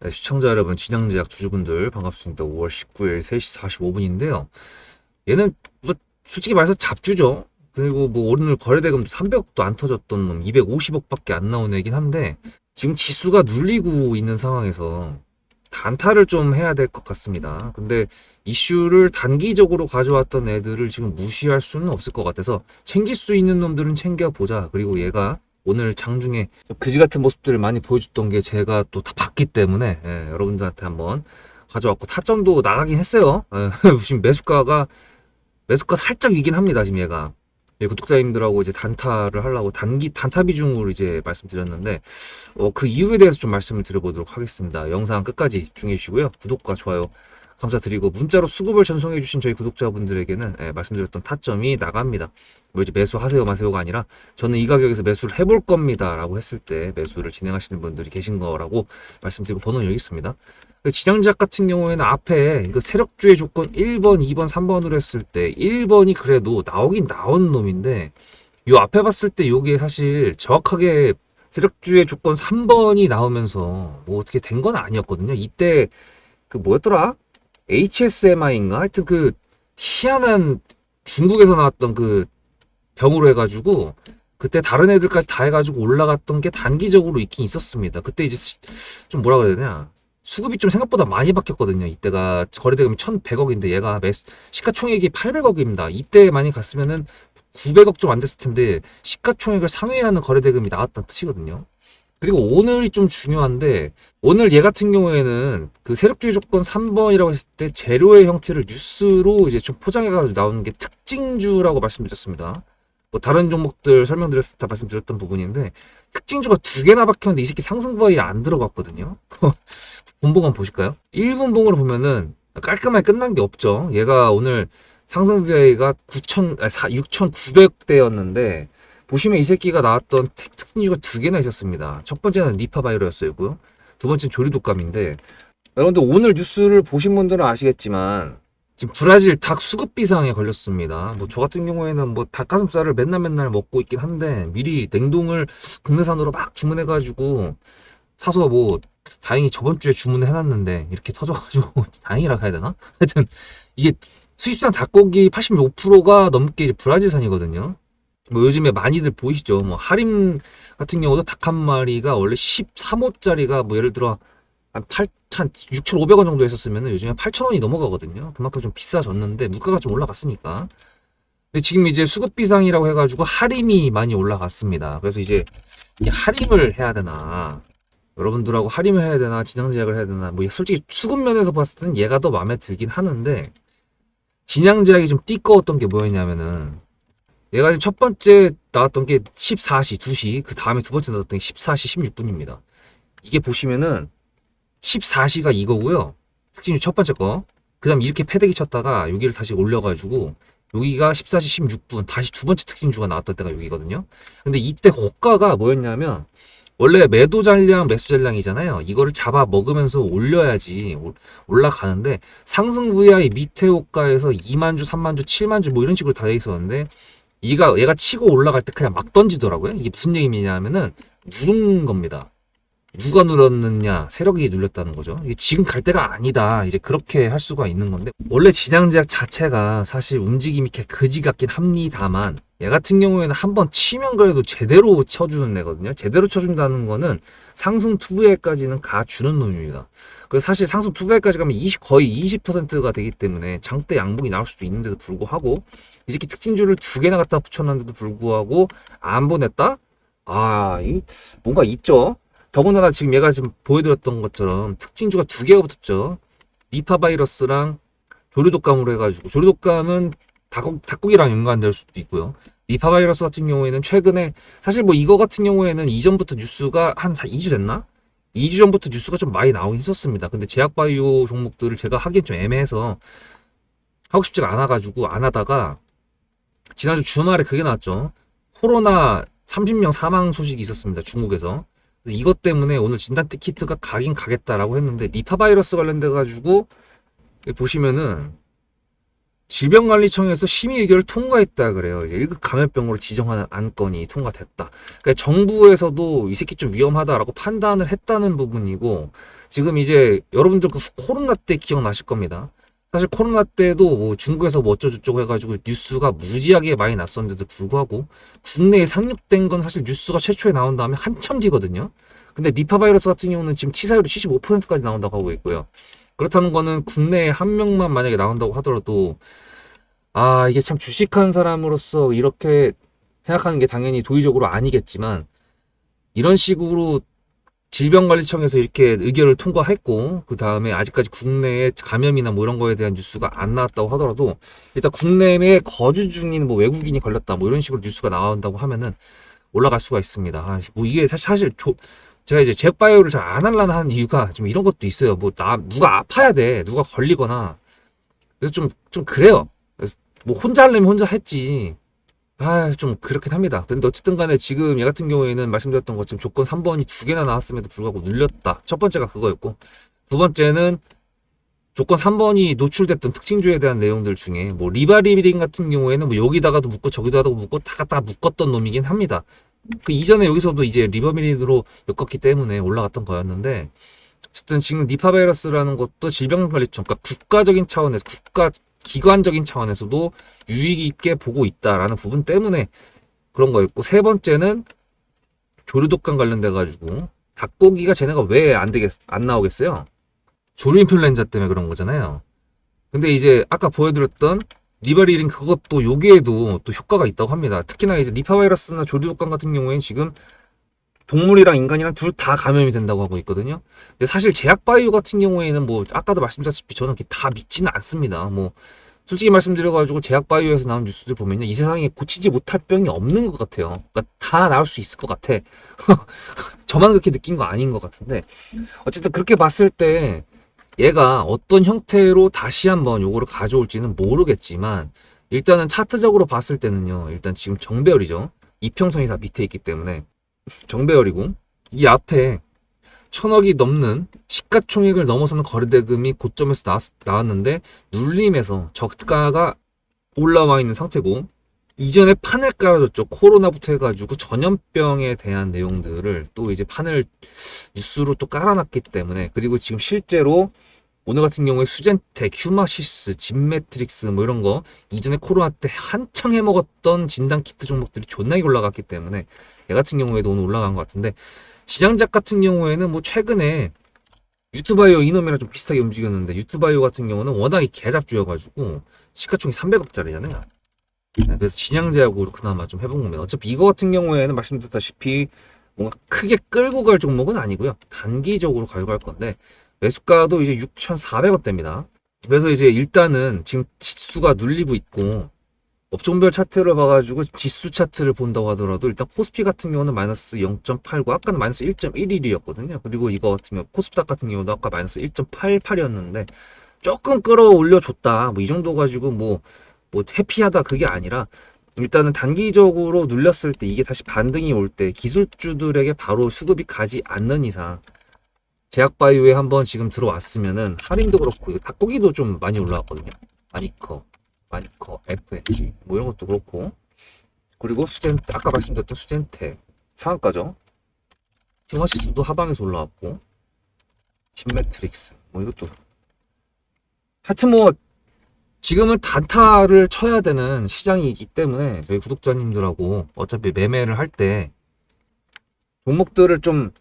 네, 시청자 여러분, 진양제약 주주분들 반갑습니다. 5월 19일 3시 45분인데요. 얘는 뭐 솔직히 말해서 잡주죠. 그리고 뭐 오늘 거래대금 300억도 안 터졌던 놈, 250억밖에 안 나온 애긴 한데 지금 지수가 눌리고 있는 상황에서 단타를 좀 해야 될 것 같습니다. 근데 이슈를 단기적으로 가져왔던 애들을 지금 무시할 수는 없을 것 같아서 챙길 수 있는 놈들은 챙겨보자. 그리고 얘가 오늘 장중에 그지 같은 모습들을 많이 보여줬던 게 제가 또 다 봤기 때문에 여러분들한테 한번 가져왔고 타점도 나가긴 했어요. 지금 매수가 살짝 위긴 합니다. 지금 얘가 구독자님들하고 이제 단타를 하려고 단타 비중으로 이제 말씀드렸는데 그 이유에 대해서 좀 말씀을 드려보도록 하겠습니다. 영상 끝까지 집중해 주시고요. 구독과 좋아요 감사드리고 문자로 수급을 전송해 주신 저희 구독자분들에게는 말씀드렸던 타점이 나갑니다. 뭐 이제 매수하세요 마세요가 아니라 저는 이 가격에서 매수를 해볼 겁니다 라고 했을 때 매수를 진행하시는 분들이 계신 거라고 말씀드리고 번호는 여기 있습니다. 지장제약 같은 경우에는 앞에 이거 세력주의 조건 1번, 2번, 3번으로 했을 때 1번이 그래도 나오긴 나온 놈인데 요 앞에 봤을 때 요게 사실 정확하게 세력주의 조건 3번이 나오면서 뭐 어떻게 된 건 아니었거든요. 이때 그 뭐였더라? HSMI인가? 하여튼 그 희한한 중국에서 나왔던 그 병으로 해가지고 그때 다른 애들까지 다 해가지고 올라갔던 게 단기적으로 있긴 있었습니다. 그때 이제 좀 뭐라 그래야 되냐? 수급이 좀 생각보다 많이 바뀌었거든요. 이때가 거래대금이 1,100억인데 얘가 시가총액이 800억입니다. 이때 많이 갔으면은 900억 좀 안 됐을 텐데 시가총액을 상회하는 거래대금이 나왔다는 뜻이거든요. 그리고 오늘이 좀 중요한데 오늘 얘 같은 경우에는 그 세력주의 조건 3번이라고 했을 때 재료의 형태를 뉴스로 이제 좀 포장해가지고 나오는 게 특징주라고 말씀드렸습니다. 뭐 다른 종목들 설명드렸을 때 말씀드렸던 부분인데 특징주가 2개나 박혔는데 이 새끼 상승부에 안 들어갔거든요. 분봉 보실까요? 1분봉으로 보면은 깔끔하게 끝난 게 없죠. 얘가 오늘 상승 VI가 6,900대였는데 보시면 이 새끼가 나왔던 특징주가 2개나 있었습니다. 첫 번째는 니파바이러였고요. 두 번째는 조류독감인데 여러분들 오늘 뉴스를 보신 분들은 아시겠지만 지금 브라질 닭 수급 비상에 걸렸습니다. 뭐 저 같은 경우에는 뭐 닭가슴살을 맨날 먹고 있긴 한데 미리 냉동을 국내산으로 막 주문해가지고 사서 뭐 다행히 저번 주에 주문해놨는데 이렇게 터져가지고 다행이라 해야 되나? 하여튼 이게 수입산 닭고기 85%가 넘게 이제 브라질산이거든요. 뭐 요즘에 많이들 보이시죠? 뭐 하림 같은 경우도 닭 한 마리가 원래 13호짜리가 뭐 예를 들어 한 6,500원 정도 했었으면 요즘에 8,000원이 넘어가거든요. 그만큼 좀 비싸졌는데 물가가 좀 올라갔으니까. 근데 지금 이제 수급 비상이라고 해가지고 할인이 많이 올라갔습니다. 그래서 이제 이게 할인을 해야 되나 여러분들하고 할인을 해야 되나 진양제약을 해야 되나 뭐 솔직히 수급 면에서 봤을 때는 얘가 더 마음에 들긴 하는데 진양제약이 좀 띠꺼웠던 게 뭐였냐면은 얘가 지금 첫 번째 나왔던 게 14시 2시 그 다음에 두 번째 나왔던 게 14시 16분입니다. 이게 보시면은 14시가 이거고요. 특징주 첫 번째 거. 그 다음 이렇게 패대기 쳤다가 여기를 다시 올려가지고 여기가 14시 16분 다시 두 번째 특징주가 나왔던 때가 여기거든요. 근데 이때 호가가 뭐였냐면 원래 매도 잔량 매수 잔량이잖아요. 이거를 잡아 먹으면서 올려야지 올라가는데 상승 VI 밑에 호가에서 2만주 3만주 7만주 뭐 이런 식으로 다 돼 있었는데 얘가 치고 올라갈 때 그냥 막 던지더라고요. 이게 무슨 얘기냐면은 누른 겁니다. 누가 눌렀느냐? 세력이 눌렸다는 거죠. 이게 지금 갈 때가 아니다. 이제 그렇게 할 수가 있는 건데 원래 진양제약 자체가 사실 움직임이 이렇게 그지 같긴 합니다만 얘 같은 경우에는 한번 치면 그래도 제대로 쳐주는 애거든요. 제대로 쳐준다는 거는 상승 투구에까지는 가주는 놈입니다. 그래서 사실 상승 투구에까지 가면 거의 20%가 되기 때문에 장대 양봉이 나올 수도 있는데도 불구하고 이 새끼 특징주를 2개나 갖다 붙여놨는데도 불구하고 안 보냈다? 뭔가 있죠. 더군다나 지금 얘가 지금 보여드렸던 것처럼 특징주가 2개가 붙었죠. 니파바이러스랑 조류독감으로 해가지고 조류독감은 닭고기랑 연관될 수도 있고요. 니파바이러스 같은 경우에는 최근에 사실 뭐 이거 같은 경우에는 이전부터 뉴스가 한 2주 됐나? 2주 전부터 뉴스가 좀 많이 나오긴 했었습니다. 근데 제약바이오 종목들을 제가 하기엔 좀 애매해서 하고 싶지가 않아가지고 안 하다가 지난주 주말에 그게 나왔죠. 코로나 30명 사망 소식이 있었습니다. 중국에서. 그래서 이것 때문에 오늘 진단 키트가 가긴 가겠다라고 했는데 니파 바이러스 관련돼 가지고 보시면은 질병관리청에서 심의 의결을 통과했다 그래요. 이제 1급 감염병으로 지정하는 안건이 통과됐다. 그러니까 정부에서도 이 새끼 좀 위험하다라고 판단을 했다는 부분이고, 지금 이제 여러분들 그 코로나 때 기억나실 겁니다. 사실 코로나 때도 뭐 중국에서 뭐 어쩌고저쩌고 해가지고 뉴스가 무지하게 많이 났었는데도 불구하고 국내에 상륙된 건 사실 뉴스가 최초에 나온 다음에 한참 뒤거든요. 근데 니파 바이러스 같은 경우는 지금 치사율이 75%까지 나온다고 하고 있고요. 그렇다는 거는 국내에 한 명만 만약에 나온다고 하더라도, 아, 이게 참 주식한 사람으로서 이렇게 생각하는 게 당연히 도의적으로 아니겠지만, 이런 식으로 질병관리청에서 이렇게 의결을 통과했고, 그 다음에 아직까지 국내에 감염이나 뭐 이런 거에 대한 뉴스가 안 나왔다고 하더라도, 일단 국내에 거주 중인 뭐 외국인이 걸렸다 뭐 이런 식으로 뉴스가 나온다고 하면은 올라갈 수가 있습니다. 아, 뭐 이게 사실 제가 이제 제약바이오를 잘 안 하려는 하는 이유가 좀 이런 것도 있어요. 뭐 누가 아파야 돼. 누가 걸리거나. 그래서 좀 그래요. 그래서 뭐 혼자 하려면 혼자 했지. 아, 좀 그렇긴 합니다. 근데 어쨌든 간에 지금 얘 같은 경우에는 말씀드렸던 것처럼 조건 3번이 두 개나 나왔음에도 불구하고 눌렸다. 첫 번째가 그거였고, 두 번째는 조건 3번이 노출됐던 특징주에 대한 내용들 중에 뭐 리바리빙 같은 경우에는 뭐 여기다가도 묶고 저기다가도 묶고 다 갖다 묶었던 놈이긴 합니다. 그 이전에 여기서도 이제 리버미린으로 엮었기 때문에 올라갔던 거였는데, 어쨌든 지금 니파 바이러스라는 것도 질병관리청, 그러니까 국가적인 차원에서, 국가 기관적인 차원에서도 유익 있게 보고 있다라는 부분 때문에 그런 거였고, 세 번째는 조류독감 관련돼 가지고 닭고기가 쟤네가 왜 안 나오겠어요? 조류 인플루엔자 때문에 그런 거잖아요. 근데 이제 아까 보여드렸던 리바리린 그것도 여기에도 또 효과가 있다고 합니다. 특히나 이제 니파 바이러스나 조류독감 같은 경우에는 지금 동물이랑 인간이랑 둘 다 감염이 된다고 하고 있거든요. 근데 사실 제약 바이오 같은 경우에는 뭐 아까도 말씀드렸다시피 저는 다 믿지는 않습니다. 뭐 솔직히 말씀드려가지고 제약 바이오에서 나온 뉴스들 보면요, 이 세상에 고치지 못할 병이 없는 것 같아요. 그러니까 다 나올 수 있을 것 같아. 저만 그렇게 느낀 거 아닌 것 같은데, 어쨌든 그렇게 봤을 때 얘가 어떤 형태로 다시 한번 요거를 가져올지는 모르겠지만, 일단은 차트적으로 봤을 때는요, 일단 지금 정배열이죠. 이평선이 다 밑에 있기 때문에 정배열이고, 이 앞에 1,000억이 넘는 시가총액을 넘어서는 거래대금이 고점에서 나왔는데 눌림에서 저가가 올라와 있는 상태고, 이전에 판을 깔아줬죠. 코로나부터 해가지고 전염병에 대한 내용들을 또 이제 판을 뉴스로 또 깔아놨기 때문에, 그리고 지금 실제로 오늘 같은 경우에 수젠텍, 휴마시스, 진매트릭스 뭐 이런 거 이전에 코로나 때 한창 해먹었던 진단키트 종목들이 존나게 올라갔기 때문에 얘 같은 경우에도 오늘 올라간 것 같은데, 시장작 같은 경우에는 뭐 최근에 유튜바이오 이놈이랑 좀 비슷하게 움직였는데, 유튜바이오 같은 경우는 워낙에 개잡주여가지고 시가총액 300억짜리잖아요. 그래서 진양제약으로 그나마 좀 해본 겁니다. 어차피 이거 같은 경우에는 말씀드렸다시피 뭔가 크게 끌고 갈 종목은 아니고요. 단기적으로 가져갈 건데, 매수가도 이제 6,400원대입니다. 그래서 이제 일단은 지금 지수가 눌리고 있고, 업종별 차트를 봐가지고 지수 차트를 본다고 하더라도 일단 코스피 같은 경우는 마이너스 0.89, 아까는 마이너스 1.11이었거든요. 그리고 이거 같은 경우 코스닥 같은 경우도 아까 마이너스 1.88이었는데 조금 끌어올려줬다, 뭐 이 정도 가지고 뭐 해피하다 그게 아니라, 일단은 단기적으로 눌렸을 때 이게 다시 반등이 올 때 기술주들에게 바로 수급이 가지 않는 이상, 제약바이오에 한번 지금 들어왔으면은 할인도 그렇고 닭고기도 좀 많이 올라왔거든요. 마니커, FNG 뭐 이런 것도 그렇고, 그리고 아까 말씀드렸던 수젠텍 상한가죠. 휴마시스도 하방에서 올라왔고, 진매트릭스 뭐 이것도, 하여튼 뭐 지금은 단타를 쳐야 되는 시장이기 때문에 저희 구독자님들하고 어차피 매매를 할 때 종목들을 좀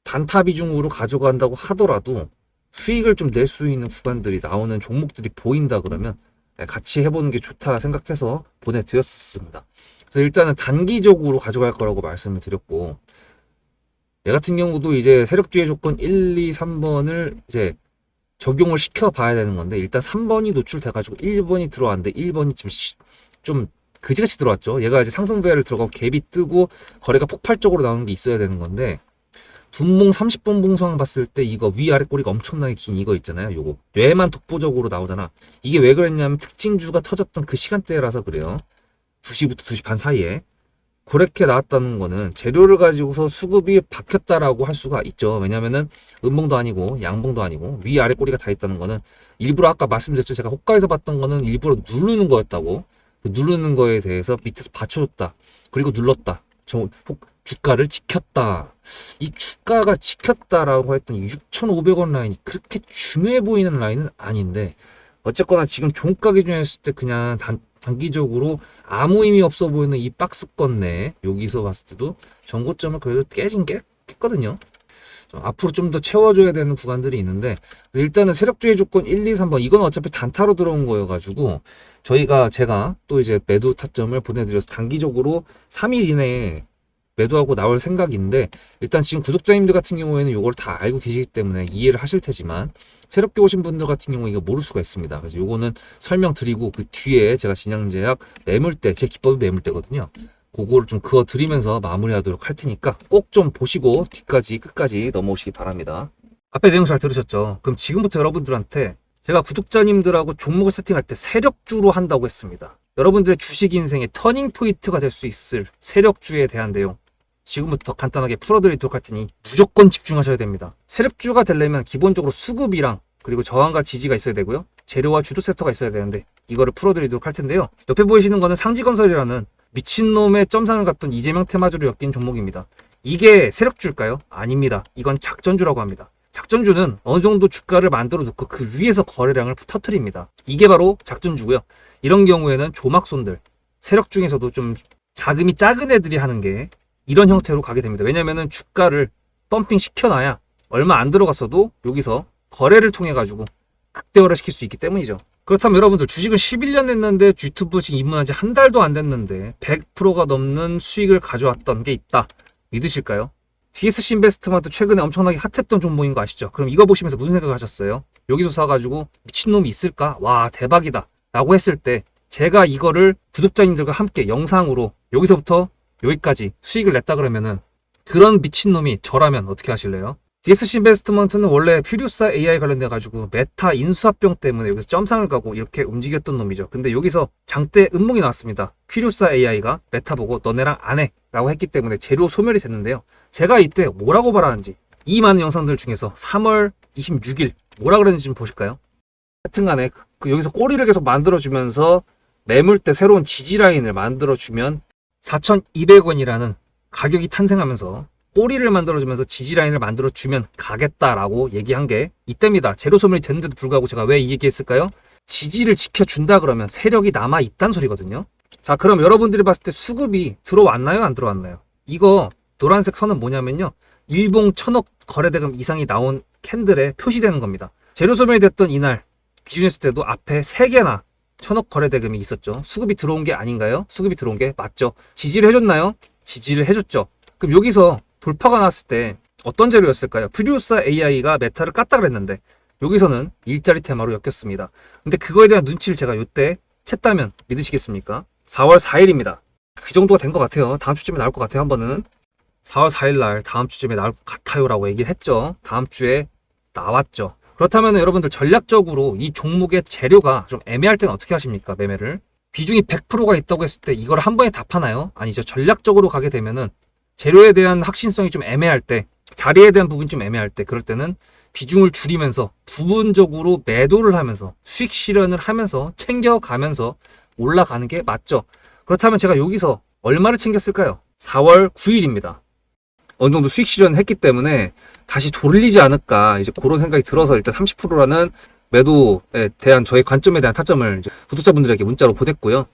단타 비중으로 가져간다고 하더라도 수익을 좀 낼 수 있는 구간들이 나오는 종목들이 보인다 그러면 같이 해보는 게 좋다 생각해서 보내드렸습니다. 그래서 일단은 단기적으로 가져갈 거라고 말씀을 드렸고, 얘 같은 경우도 이제 세력주의 조건 1, 2, 3번을 이제 적용을 시켜 봐야 되는 건데, 일단 3번이 노출돼가지고 1번이 들어왔는데 1번이 좀 그지같이 들어왔죠. 얘가 이제 상승 VR을 들어가고 갭이 뜨고 거래가 폭발적으로 나오는 게 있어야 되는 건데, 분봉 30분 봉상 봤을 때 이거 위아래 꼬리가 엄청나게 긴 이거 있잖아요. 요거 뇌만 독보적으로 나오잖아. 이게 왜 그랬냐면 특징주가 터졌던 그 시간대라서 그래요. 2시부터 2시 반 사이에. 그렇게 나왔다는 거는 재료를 가지고서 수급이 바뀌었다라고 할 수가 있죠. 왜냐면은 음봉도 아니고 양봉도 아니고 위아래 꼬리가 다 있다는 거는 일부러 아까 말씀드렸죠. 제가 호가에서 봤던 거는 일부러 누르는 거였다고. 그 누르는 거에 대해서 밑에서 받쳐줬다. 그리고 눌렀다. 주가를 지켰다. 이 주가가 지켰다라고 했던 6,500원 라인이 그렇게 중요해 보이는 라인은 아닌데 어쨌거나 지금 종가 기준에 했을 때 그냥 단기적으로 아무 의미 없어 보이는 이 박스권 내 여기서 봤을 때도 전고점을 그래도 깼거든요. 앞으로 좀 더 채워줘야 되는 구간들이 있는데 일단은 세력주의 조건 1, 2, 3번 이건 어차피 단타로 들어온 거여가지고 제가 또 이제 매도 타점을 보내드려서 단기적으로 3일 이내에 매도하고 나올 생각인데 일단 지금 구독자님들 같은 경우에는 이걸 다 알고 계시기 때문에 이해를 하실 테지만 새롭게 오신 분들 같은 경우 이거 모를 수가 있습니다. 그래서 요거는 설명드리고 그 뒤에 제가 진양제약 매물대 제 기법이 매물대거든요. 그거를 좀 그어 드리면서 마무리하도록 할 테니까 꼭 좀 보시고 뒤까지 끝까지 넘어오시기 바랍니다. 앞에 내용 잘 들으셨죠? 그럼 지금부터 여러분들한테 제가 구독자님들하고 종목을 세팅할 때 세력주로 한다고 했습니다. 여러분들의 주식 인생의 터닝 포인트가 될 수 있을 세력주에 대한 내용 지금부터 간단하게 풀어드리도록 할 테니 무조건 집중하셔야 됩니다. 세력주가 되려면 기본적으로 수급이랑 그리고 저항과 지지가 있어야 되고요. 재료와 주도 섹터가 있어야 되는데 이거를 풀어드리도록 할 텐데요. 옆에 보이시는 거는 상지건설이라는 미친놈의 점상을 갖던 이재명 테마주로 엮인 종목입니다. 이게 세력주일까요? 아닙니다. 이건 작전주라고 합니다. 작전주는 어느 정도 주가를 만들어 놓고 그 위에서 거래량을 터트립니다. 이게 바로 작전주고요. 이런 경우에는 조막손들, 세력 중에서도 좀 자금이 작은 애들이 하는 게 이런 형태로 가게 됩니다. 왜냐면은 주가를 펌핑 시켜놔야 얼마 안 들어갔어도 여기서 거래를 통해 가지고 극대화를 시킬 수 있기 때문이죠. 그렇다면 여러분들 주식을 11년 했는데 유튜브 지금 입문한 지 한 달도 안 됐는데 100%가 넘는 수익을 가져왔던 게 있다. 믿으실까요? DSC 인베스트먼트 최근에 엄청나게 핫했던 종목인 거 아시죠? 그럼 이거 보시면서 무슨 생각을 하셨어요? 여기서 사가지고 미친놈이 있을까? 와 대박이다 라고 했을 때 제가 이거를 구독자님들과 함께 영상으로 여기서부터 여기까지 수익을 냈다 그러면은 그런 미친놈이 저라면 어떻게 하실래요? DSC 인베스트먼트는 원래 퓨리오사 AI 관련돼 가지고 메타 인수합병 때문에 여기서 점상을 가고 이렇게 움직였던 놈이죠. 근데 여기서 장대 음봉이 나왔습니다. 퓨리오사 AI가 메타 보고 너네랑 안 해 라고 했기 때문에 재료 소멸이 됐는데요. 제가 이때 뭐라고 말하는지 이 많은 영상들 중에서 3월 26일 뭐라 그랬는지 좀 보실까요? 하여튼간에 여기서 꼬리를 계속 만들어주면서 매물대 새로운 지지라인을 만들어주면 4,200원이라는 가격이 탄생하면서 꼬리를 만들어주면서 지지라인을 만들어주면 가겠다라고 얘기한 게 이때입니다. 재료 소멸이 됐는데도 불구하고 제가 왜 이 얘기했을까요? 지지를 지켜준다 그러면 세력이 남아있단 소리거든요. 자 그럼 여러분들이 봤을 때 수급이 들어왔나요? 안 들어왔나요? 이거 노란색 선은 뭐냐면요. 일봉 1,000억 거래대금 이상이 나온 캔들에 표시되는 겁니다. 재료 소멸이 됐던 이날 기준했을 때도 앞에 3개나 1,000억 거래대금이 있었죠. 수급이 들어온 게 아닌가요? 수급이 들어온 게 맞죠. 지지를 해줬나요? 지지를 해줬죠. 그럼 여기서 돌파가 났을 때 어떤 재료였을까요? 퓨리오사 AI가 메타를 깠다 그랬는데 여기서는 일자리 테마로 엮였습니다. 근데 그거에 대한 눈치를 제가 이때 챘다면 믿으시겠습니까? 4월 4일입니다. 그 정도가 된 것 같아요. 다음 주쯤에 나올 것 같아요. 한 번은 4월 4일 날 다음 주쯤에 나올 것 같아요 라고 얘기를 했죠. 다음 주에 나왔죠. 그렇다면 여러분들 전략적으로 이 종목의 재료가 좀 애매할 때는 어떻게 하십니까? 매매를 비중이 100%가 있다고 했을 때 이걸 한 번에 답하나요? 아니죠. 전략적으로 가게 되면은 재료에 대한 확신성이 좀 애매할 때, 자리에 대한 부분이 좀 애매할 때, 그럴 때는 비중을 줄이면서 부분적으로 매도를 하면서 수익 실현을 하면서 챙겨가면서 올라가는 게 맞죠. 그렇다면 제가 여기서 얼마를 챙겼을까요? 4월 9일입니다. 어느 정도 수익 실현을 했기 때문에 다시 돌리지 않을까 이제 그런 생각이 들어서 일단 30%라는 매도에 대한 저의 관점에 대한 타점을 이제 구독자분들에게 문자로 보냈고요.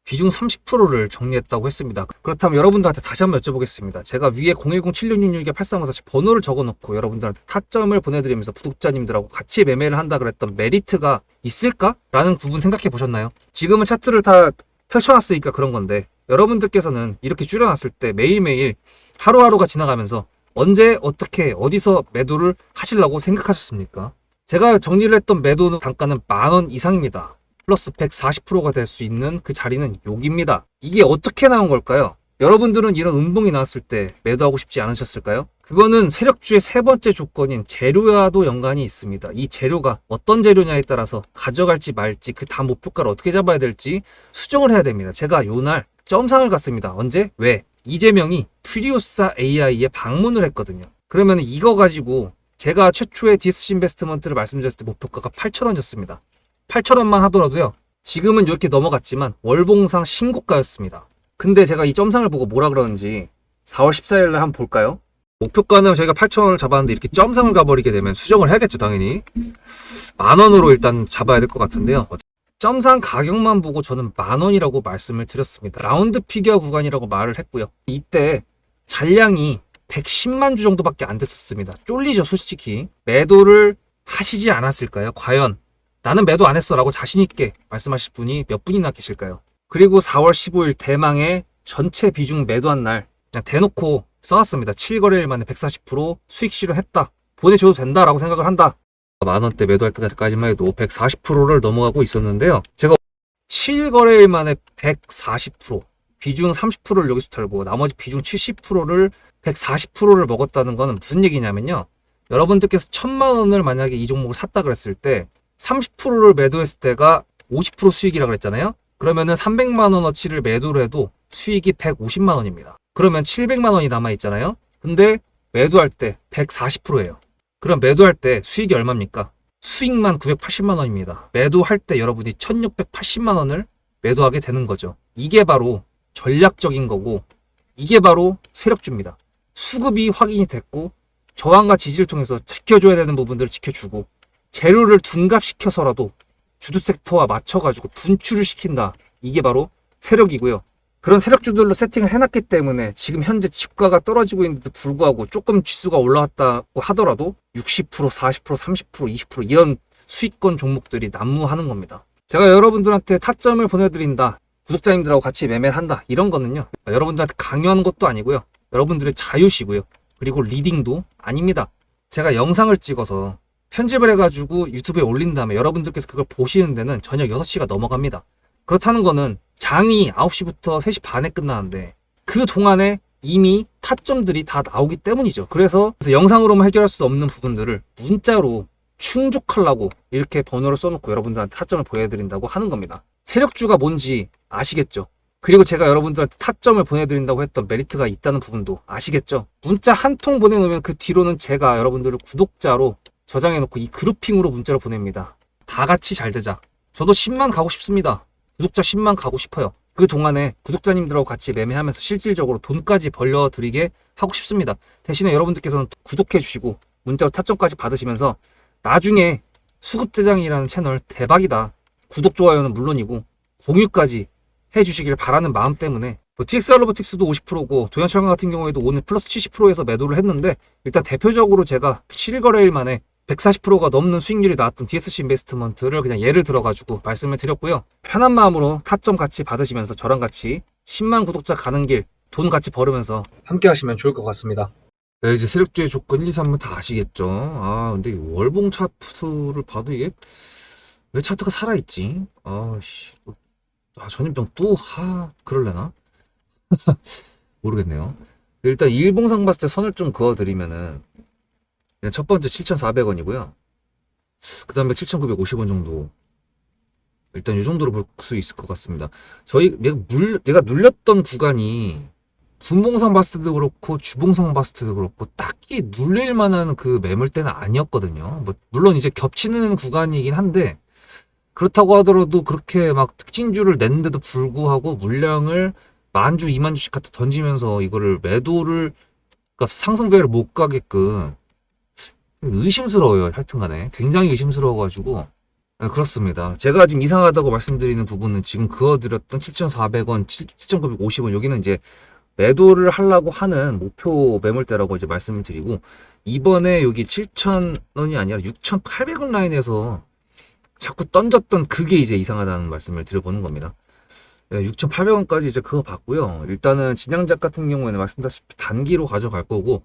비중 30%를 정리했다고 했습니다. 그렇다면 여러분들한테 다시 한번 여쭤보겠습니다. 제가 위에 010-7666-8354 번호를 적어놓고 여러분들한테 타점을 보내드리면서 구독자님들하고 같이 매매를 한다 그랬던 메리트가 있을까? 라는 부분 생각해 보셨나요? 지금은 차트를 다 펼쳐놨으니까 그런 건데 여러분들께서는 이렇게 줄여놨을 때 매일매일 하루하루가 지나가면서 언제 어떻게 어디서 매도를 하시려고 생각하셨습니까? 제가 정리를 했던 매도 단가는 10,000원 이상입니다. 플러스 140%가 될 수 있는 그 자리는 여기입니다. 이게 어떻게 나온 걸까요? 여러분들은 이런 음봉이 나왔을 때 매도하고 싶지 않으셨을까요? 그거는 세력주의 세 번째 조건인 재료와도 연관이 있습니다. 이 재료가 어떤 재료냐에 따라서 가져갈지 말지 그 다음 목표가를 어떻게 잡아야 될지 수정을 해야 됩니다. 제가 요날 점상을 갔습니다. 언제? 왜? 이재명이 퓨리오사 AI에 방문을 했거든요. 그러면 이거 가지고 제가 최초의 DSC 인베스트먼트를 말씀드렸을 때 목표가가 8,000원이었습니다. 8,000원만 하더라도요. 지금은 이렇게 넘어갔지만 월봉상 신고가였습니다. 근데 제가 이 점상을 보고 뭐라 그러는지 4월 14일 날 한번 볼까요? 목표가는 저희가 8,000원을 잡았는데 이렇게 점상을 가버리게 되면 수정을 해야겠죠, 당연히. 10,000원으로 일단 잡아야 될 것 같은데요. 점상 가격만 보고 저는 10,000원이라고 말씀을 드렸습니다. 라운드 피겨 구간이라고 말을 했고요. 이때 잔량이 110만 주 정도밖에 안 됐었습니다. 쫄리죠, 솔직히. 매도를 하시지 않았을까요? 과연 나는 매도 안 했어 라고 자신있게 말씀하실 분이 몇 분이나 계실까요? 그리고 4월 15일 대망의 전체 비중 매도한 날 그냥 대놓고 써놨습니다. 7거래일 만에 140% 수익 실현했다. 보내줘도 된다라고 생각을 한다. 만원대 매도할 때까지만 해도 140%를 넘어가고 있었는데요. 제가 7거래일 만에 140%, 비중 30%를 여기서 털고 나머지 비중 70%를 140%를 먹었다는 거는 무슨 얘기냐면요. 여러분들께서 1,000만 원을 만약에 이 종목을 샀다 그랬을 때 30%를 매도했을 때가 50% 수익이라고 그랬잖아요. 그러면은 300만 원어치를 매도를 해도 수익이 150만 원입니다. 그러면 700만 원이 남아 있잖아요. 근데 매도할 때 140%예요. 그럼 매도할 때 수익이 얼마입니까? 수익만 980만 원입니다. 매도할 때 여러분이 1680만 원을 매도하게 되는 거죠. 이게 바로 전략적인 거고 이게 바로 세력주입니다. 수급이 확인이 됐고 저항과 지지를 통해서 지켜줘야 되는 부분들을 지켜주고 재료를 둔갑시켜서라도 주도 섹터와 맞춰가지고 분출을 시킨다. 이게 바로 세력이고요. 그런 세력주들로 세팅을 해놨기 때문에 지금 현재 주가가 떨어지고 있는데도 불구하고 조금 지수가 올라왔다고 하더라도 60%, 40%, 30%, 20% 이런 수익권 종목들이 난무하는 겁니다. 제가 여러분들한테 타점을 보내드린다. 구독자님들하고 같이 매매를 한다. 이런 거는요. 여러분들한테 강요하는 것도 아니고요. 여러분들의 자유시고요. 그리고 리딩도 아닙니다. 제가 영상을 찍어서 편집을 해가지고 유튜브에 올린 다음에 여러분들께서 그걸 보시는 데는 저녁 6시가 넘어갑니다. 그렇다는 거는 장이 9시부터 3시 반에 끝나는데 그 동안에 이미 타점들이 다 나오기 때문이죠. 그래서 영상으로만 해결할 수 없는 부분들을 문자로 충족하려고 이렇게 번호를 써놓고 여러분들한테 타점을 보여드린다고 하는 겁니다. 세력주가 뭔지 아시겠죠? 그리고 제가 여러분들한테 타점을 보내드린다고 했던 메리트가 있다는 부분도 아시겠죠? 문자 한 통 보내놓으면 그 뒤로는 제가 여러분들을 구독자로 저장해놓고 이 그룹핑으로 문자를 보냅니다. 다 같이 잘 되자. 저도 10만 가고 싶습니다. 구독자 10만 가고 싶어요. 그 동안에 구독자님들하고 같이 매매하면서 실질적으로 돈까지 벌려드리게 하고 싶습니다. 대신에 여러분들께서는 구독해주시고 문자로 타점까지 받으시면서 나중에 수급대장이라는 채널 대박이다. 구독, 좋아요는 물론이고 공유까지 해주시길 바라는 마음 때문에 TXR 로보틱스도 50%고 도연철강 같은 경우에도 오늘 플러스 70%에서 매도를 했는데 일단 대표적으로 제가 7거래일 만에 140%가 넘는 수익률이 나왔던 DSC 인베스트먼트를 그냥 예를 들어가지고 말씀을 드렸고요. 편한 마음으로 타점 같이 받으시면서 저랑 같이 10만 구독자 가는 길 돈 같이 벌으면서 함께 하시면 좋을 것 같습니다. 네, 이제 세력주의 조건 1, 2, 3은 다 아시겠죠? 근데 월봉 차트를 봐도 이게 왜 차트가 살아있지? 전염병 그럴래나? 모르겠네요. 일단 일봉상 봤을 때 선을 좀 그어드리면은 첫 번째 7,400원이고요. 그 다음에 7,950원 정도. 일단 이 정도로 볼 수 있을 것 같습니다. 내가 눌렸던 구간이 분봉상 봤을 때도 그렇고 주봉상 봤을 때도 그렇고 딱히 눌릴 만한 그 매물대는 아니었거든요. 물론 이제 겹치는 구간이긴 한데 그렇다고 하더라도 그렇게 막 특징주를 냈는데도 불구하고 물량을 10,000주, 20,000주씩 갖다 던지면서 이거를 매도를 그러니까 상승배를 못 가게끔 의심스러워요. 하여튼간에 굉장히 의심스러워가지고 그렇습니다. 제가 지금 이상하다고 말씀드리는 부분은 지금 그어드렸던 7,400원, 7,950원 여기는 이제 매도를 하려고 하는 목표 매물대라고 이제 말씀을 드리고 이번에 여기 7,000원이 아니라 6,800원 라인에서 자꾸 던졌던 그게 이제 이상하다는 말씀을 드려보는 겁니다. 6,800원까지 이제 그거 봤고요. 일단은 진양작 같은 경우에는 말씀드렸다시피 단기로 가져갈 거고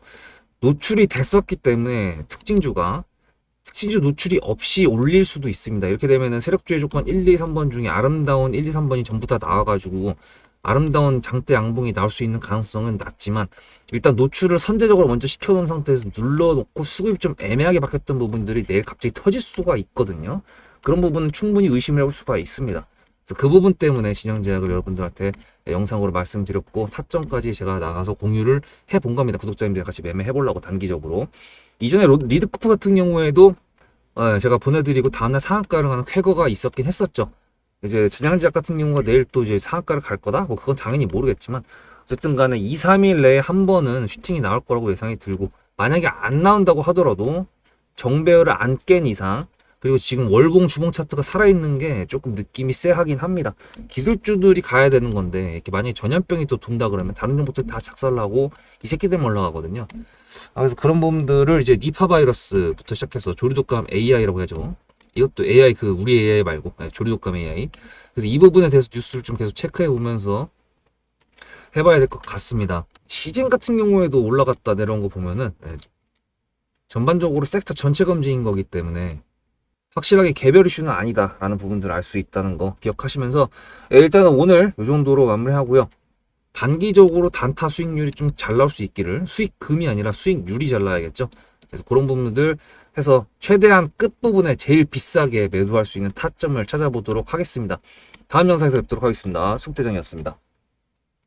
노출이 됐었기 때문에 특징주 노출이 없이 올릴 수도 있습니다. 이렇게 되면은 세력주의 조건 1, 2, 3번 중에 아름다운 1, 2, 3번이 전부 다 나와가지고 아름다운 장대 양봉이 나올 수 있는 가능성은 낮지만 일단 노출을 선제적으로 먼저 시켜놓은 상태에서 눌러놓고 수급이 좀 애매하게 바뀌었던 부분들이 내일 갑자기 터질 수가 있거든요. 그런 부분은 충분히 의심을 해볼 수가 있습니다. 그래서 그 부분 때문에 진영제약을 여러분들한테 영상으로 말씀드렸고 타점까지 제가 나가서 공유를 해본 겁니다. 구독자님들 같이 매매해보려고 단기적으로. 이전에 리드코프 같은 경우에도 제가 보내드리고 다음날 상한가를 가는 쾌거가 있었긴 했었죠. 이제 진영제약 같은 경우가 내일 또 이제 상한가를 갈 거다? 뭐 그건 당연히 모르겠지만 어쨌든 간에 2, 3일 내에 한 번은 슈팅이 나올 거라고 예상이 들고 만약에 안 나온다고 하더라도 정배열을 안 깬 이상 그리고 지금 월봉 주봉 차트가 살아있는 게 조금 느낌이 쎄하긴 합니다. 기술주들이 가야 되는 건데 이렇게 만약에 전염병이 또 돈다 그러면 다른 종목들 다 작살나고 이 새끼들만 올라가거든요. 그래서 그런 부분들을 이제 니파 바이러스부터 시작해서 조류독감 AI라고 하죠. 이것도 AI 우리 AI 말고 조류독감 AI. 그래서 이 부분에 대해서 뉴스를 좀 계속 체크해 보면서 해봐야 될 것 같습니다. 시즌 같은 경우에도 올라갔다 내려온 거 보면은 전반적으로 섹터 전체 검증인 거기 때문에 확실하게 개별 이슈는 아니다라는 부분들을 알 수 있다는 거 기억하시면서 일단은 오늘 이 정도로 마무리하고요. 단기적으로 단타 수익률이 좀 잘 나올 수 있기를 수익금이 아니라 수익률이 잘 나야겠죠. 그래서 그런 부분들 해서 최대한 끝부분에 제일 비싸게 매도할 수 있는 타점을 찾아보도록 하겠습니다. 다음 영상에서 뵙도록 하겠습니다. 숙대장이었습니다.